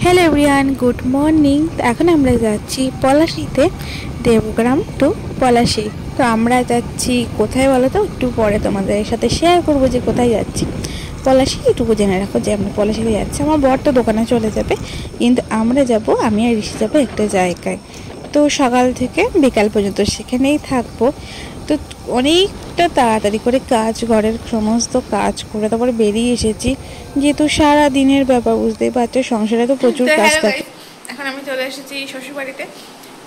Hello everyone, good morning. তো এখন আমরা যাচ্ছি পলাশীতে, দেবগ্রাম টু পলাশী। তো আমরা যাচ্ছি কোথায় বলো তো, একটু পরে তোমাদের সাথে শেয়ার করবো যে কোথায় যাচ্ছি। পলাশী এটুকু জেনে রাখো যে আমরা পলাশীতে যাচ্ছি। আমার বর তো দোকানে চলে যাবে, কিন্তু আমরা যাব, আমি আর ঋষি যাবো একটা জায়গায়। তো সকাল থেকে বিকাল পর্যন্ত সেখানেই থাকবো। তো অনেকটা তাড়াতাড়ি করে কাজ, ঘরের সমস্ত কাজ করে তারপরে বেরিয়ে এসেছি, যেহেতু সারা দিনের ব্যাপার, বুঝতেই পারছো, সংসারে তো প্রচুর কাজ থাকে। এখন আমি চলে এসেছি শ্বশুরবাড়িতে।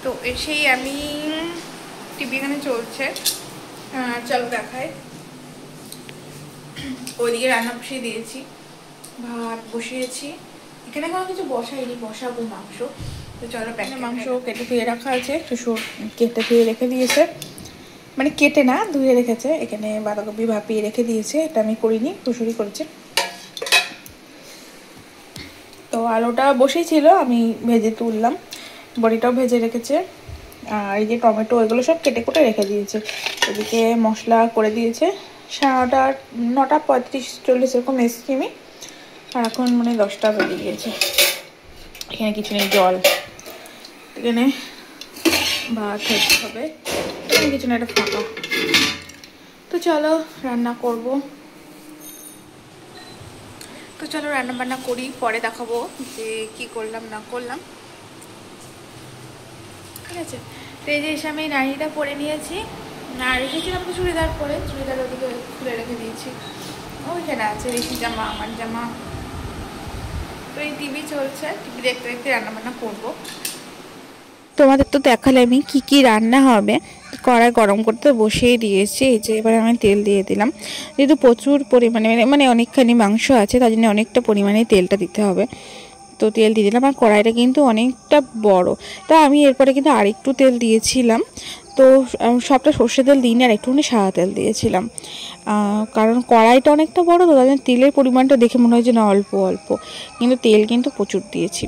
তো এসেই আমি টিভি এখানে চলছে, চলো দেখাই। ওইদিকে রান্না বসিয়ে দিয়েছি, ভাত বসিয়েছি। এখানে কোনো কিছু বসাইনি, বসাবো মাংস। তো চলো, মাংস কেটে ধুয়ে রাখা আছে, শ্বশুর কেটে ধুয়ে রেখে দিয়েছে, মানে কেটে না, ধুয়ে রেখেছে। এখানে বাঁধাকপি ভাপিয়ে রেখে দিয়েছে, এটা আমি করিনি, শ্বশুরই করেছে। তো আলুটা বসেই ছিল, আমি ভেজে তুললাম, বড়িটাও ভেজে রেখেছে। আর এই যে টমেটো, এগুলো সব কেটে কুটে রেখে দিয়েছে। এদিকে মশলা করে দিয়েছে। 9টা 35-40 এরকম এসেছি আমি, আর এখন মানে 10টা বেজে গিয়েছে। এখানে কিছু নেই, জল, এখানে ভাত হতে হবে, এখানে কিছু না, একটা ফাঁকা। তো চলো রান্না করব। তো চলো রান্না বান্না করি, পরে দেখাবো যে কি করলাম না করলাম, ঠিক আছে। তো এই যে এসে আমি নাড়িটা পরে নিয়েছি, আর রেখেছিলাম তো চুড়িদার পরে, চুড়িদার ওদিকে খুলে রেখে দিয়েছি। ওইখানে আছে ঋষি জামা, আমার জামা। তো এই টিভি চলছে, টিভি দেখতে দেখতে রান্না বান্না করবো। তোমাদের তো দেখালে আমি কি কি রান্না হবে। কড়াই গরম করতে বসিয়ে দিয়েছি। এই যে এবার আমি তেল দিয়ে দিলাম, যেহেতু প্রচুর পরিমাণে মানে অনেকখানি মাংস আছে, তার জন্য অনেকটা পরিমাণে তেলটা দিতে হবে। তো তেল দিয়ে দিলাম, আর কড়াইটা কিন্তু অনেকটা বড়। তা আমি এরপরে কিন্তু আরেকটু তেল দিয়েছিলাম। তো সবটা সর্ষে তেল দিইনি, আর একটুখানি সাদা তেল দিয়েছিলাম, কারণ কড়াইটা অনেকটা বড়, তো তার জন্য তেলের পরিমাণটা দেখে মনে হয় যে না অল্প অল্প, কিন্তু তেল কিন্তু প্রচুর দিয়েছি,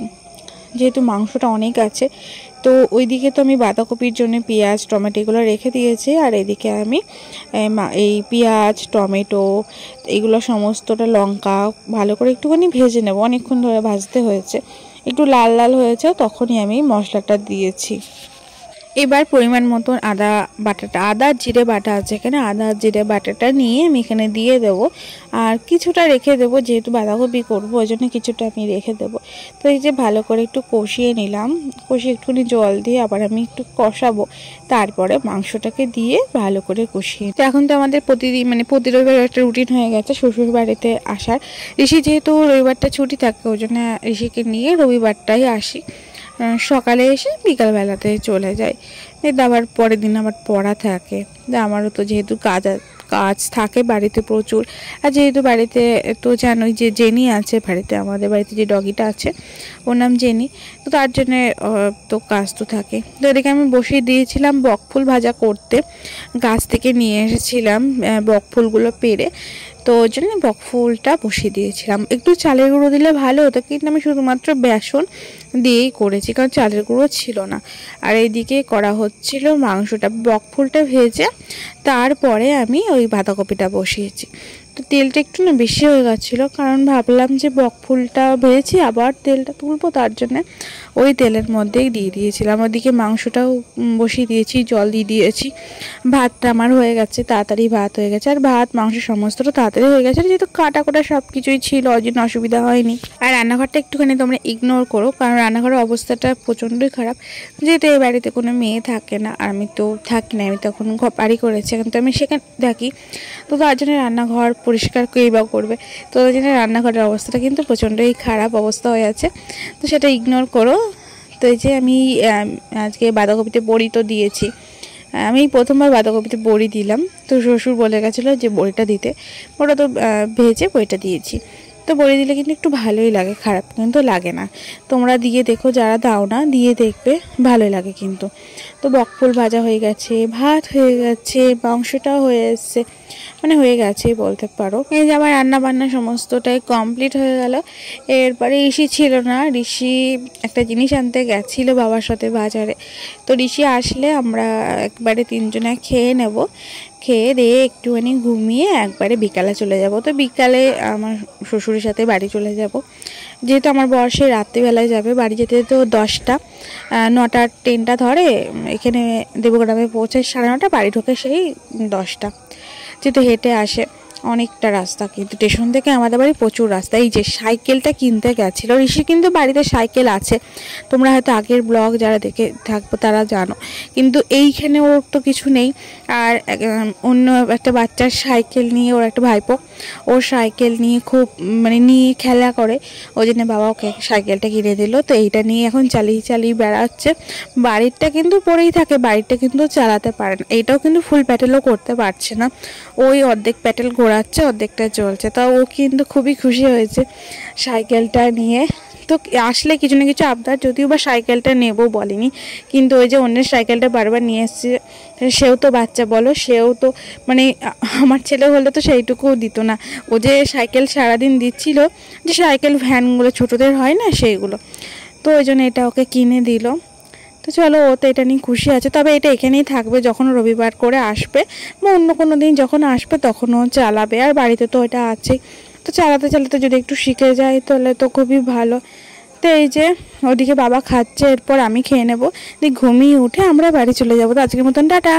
যেহেতু মাংসটা অনেক আছে। তো ওইদিকে তো আমি বাঁধাকপির জন্য পেঁয়াজ টমেটো এগুলো রেখে দিয়েছি, আর এদিকে আমি এই পেঁয়াজ টমেটো এগুলো সমস্তটা, লঙ্কা ভালো করে একটুখানি ভেজে নেব। অনেকক্ষণ ধরে ভাজতে হয়েছে, একটু লাল লাল হয়েছে, তখনই আমি মশলাটা দিয়েছি। এবার পরিমাণ মতন আদা বাটাটা, আদা জিরে বাটা আছে এখানে, আদা জিরে বাটাটা নিয়ে আমি এখানে দিয়ে দেবো, আর কিছুটা রেখে দেবো, যেহেতু বাঁধাকপি করবো ওই জন্য কিছুটা আমি রেখে দেবো। তো এই যে ভালো করে একটু কষিয়ে নিলাম, কষিয়ে একটুখানি জল দিয়ে আবার আমি একটু কষাবো, তারপরে মাংসটাকে দিয়ে ভালো করে কষিয়ে। তো এখন তো আমাদের প্রতিদিন মানে প্রতি রবিবার একটা রুটিন হয়ে গেছে শ্বশুর বাড়িতে আসার। ঋষি যেহেতু রবিবারটা ছুটি থাকে, ওই জন্য ঋষিকে নিয়ে রবিবারটাই আসি, সকালে এসে বিকালবেলাতে চলে যায়। আবার পরের দিন আবার পড়া থাকে। আমারও তো যেহেতু কাজ থাকে বাড়িতে প্রচুর, আর যেহেতু বাড়িতে তো জানোই যে জেনি আছে বাড়িতে, আমাদের বাড়িতে যে ডগিটা আছে ওর নাম জেনি, তো তার জন্যে তো কাজ তো থাকে। তো এদিকে আমি বসিয়ে দিয়েছিলাম বকফুল ভাজা করতে, গাছ থেকে নিয়ে এসেছিলাম বকফুলগুলো পেড়ে, তো ওই জন্য বকফুলটা বসিয়ে দিয়েছিলাম। একটু চালের গুঁড়ো দিলে ভালো হতো, কিন্তু আমি শুধুমাত্র বেসন দিয়েই করেছি, কারণ চালের গুঁড়ো ছিল না। আর এইদিকে করা হচ্ছিল মাংসটা, বকফুলটা ভেজে তারপরে আমি ওই বাঁধাকপিটা বসিয়েছি। তো তেলটা একটু না বেশি হয়ে গেছিলো, কারণ ভাবলাম যে বকফুলটা ভেজেছি আবার তেলটা তুলবো, তার জন্য ওই তেলের মধ্যেই দিয়ে দিয়েছিলাম। ওদিকে মাংসটাও বসিয়ে দিয়েছি, জল দিয়ে দিয়েছি। ভাতটা আমার হয়ে গেছে, তাড়াতাড়ি ভাত হয়ে গেছে, আর ভাত মাংস সমস্তটা তাড়াতাড়ি হয়ে গেছে, যেহেতু কাটা কোটা সব কিছুই ছিল, ওই জন্য অসুবিধা হয়নি। আর রান্নাঘরটা একটুখানি তোমরা ইগনোর করো, কারণ রান্নাঘরের অবস্থাটা প্রচণ্ডই খারাপ, যেহেতু এই বাড়িতে কোনো মেয়ে থাকে না, আর আমি তো থাকি না, আমি তখন বাড়ি করেছি, কিন্তু আমি সেখানে থাকি, তো তার জন্য রান্নাঘর পরিষ্কার কেই বা করবে, তো তার জন্য রান্নাঘরের অবস্থাটা কিন্তু প্রচণ্ডই খারাপ অবস্থা হয়ে আছে, তো সেটা ইগনোর করো। তো এই যে আমি আজকে বাঁধাকপিতে বড়ি তো দিয়েছি, আমি প্রথমবার বাঁধাকপিতে বড়ি দিলাম, তো শ্বশুর বলে গেছিলো যে বড়িটা দিতে, ওটা তো ভেজে বড়িটা দিয়েছি। তো বড়ি দিলে কিন্তু একটু ভালোই লাগে, খারাপ কিন্তু লাগে না। তোমরা দিয়ে দেখো, যারা দাও না দিয়ে দেখবে, ভালোই লাগে কিন্তু। তো বকফুল ভাজা হয়ে গেছে, ভাত হয়ে গেছে, মাংসটাও হয়ে এসছে, মানে হয়ে গেছেই বলতে পারো। এই যে আমার রান্না বান্না সমস্তটাই কমপ্লিট হয়ে গেল। এরপরে ঋষি ছিল না, ঋষি একটা জিনিস আনতে গেছিলো বাবার সাথে বাজারে। তো ঋষি আসলে আমরা একবারে তিনজনে খেয়ে নেব, খেয়ে দিয়ে একটুখানি ঘুমিয়ে একবারে বিকালে চলে যাব। তো বিকালে আমার শ্বশুরের সাথে বাড়ি চলে যাব, যেহেতু আমার বর সেই রাত্রিবেলায় যাবে। বাড়ি যেতে তো 10টা, 9টার ট্রেনটা ধরে, এখানে দেবগ্রামে পৌঁছায় 9:30, বাড়ি ঢোকে সেই 10টা। যেহেতু হেঁটে আসে, অনেকটা রাস্তা, কিন্তু স্টেশন থেকে আমাদের বাড়ি প্রচুর রাস্তা। এই যে সাইকেলটা কিনতে গেছিলো ঋষি, কিন্তু বাড়িতে সাইকেল আছে, তোমরা হয়তো আগের ব্লগ যারা দেখে থাকবো তারা জানো, কিন্তু এইখানে ওর তো কিছু নেই। আর অন্য একটা বাচ্চার সাইকেল নিয়ে, ওর একটা ভাইপো, ওর সাইকেল নিয়ে খুব মানে নিয়ে খেলা করে, ওই জন্য বাবা ওকে সাইকেলটা কিনে দিল। তো এইটা নিয়ে এখন চালিয়ে চালিয়ে বেড়াচ্ছে। বাড়িরটা কিন্তু পড়েই থাকে, বাড়িটা কিন্তু চালাতে পারে না। এইটাও কিন্তু ফুল প্যাটেলও করতে পারছে না, ওই অর্ধেক প্যাটেল ঘোরাচ্ছে, অর্ধেকটা চলছে। তা ও কিন্তু খুবই খুশি হয়েছে সাইকেলটা নিয়ে। তো আসলে কিছু না কিছু আবদার, যদিও বা সাইকেলটা নেবো বলেনি, কিন্তু ওই যে অন্যের সাইকেলটা বারবার নিয়ে এসছে। সেও তো বাচ্চা বলো, সেও তো মানে আমার ছেলে হলে তো সেইটুকুও দিত না। ও যে সাইকেল সারাদিন দিচ্ছিল, যে সাইকেল ভ্যানগুলো ছোটোদের হয় না সেইগুলো, তো ওই জন্য এটা ওকে কিনে দিল। তো চলো, ও তো এটা নিয়ে খুশি আছে। তবে এটা এখানেই থাকবে, যখন রবিবার করে আসবে বা অন্য কোনো দিন যখন আসবে তখন ও চালাবে। আর বাড়িতে তো ওটা আছেই, তো চালাতে চালাতে যদি একটু শিখে যায় তাহলে তো খুবই ভালো। তো এই যে ওদিকে বাবা খাচ্ছে, এরপর আমি খেয়ে নেবো, দিয়ে ঘুমিয়ে উঠে আমরা বাড়ি চলে যাবো। তো আজকের মতন টাটা।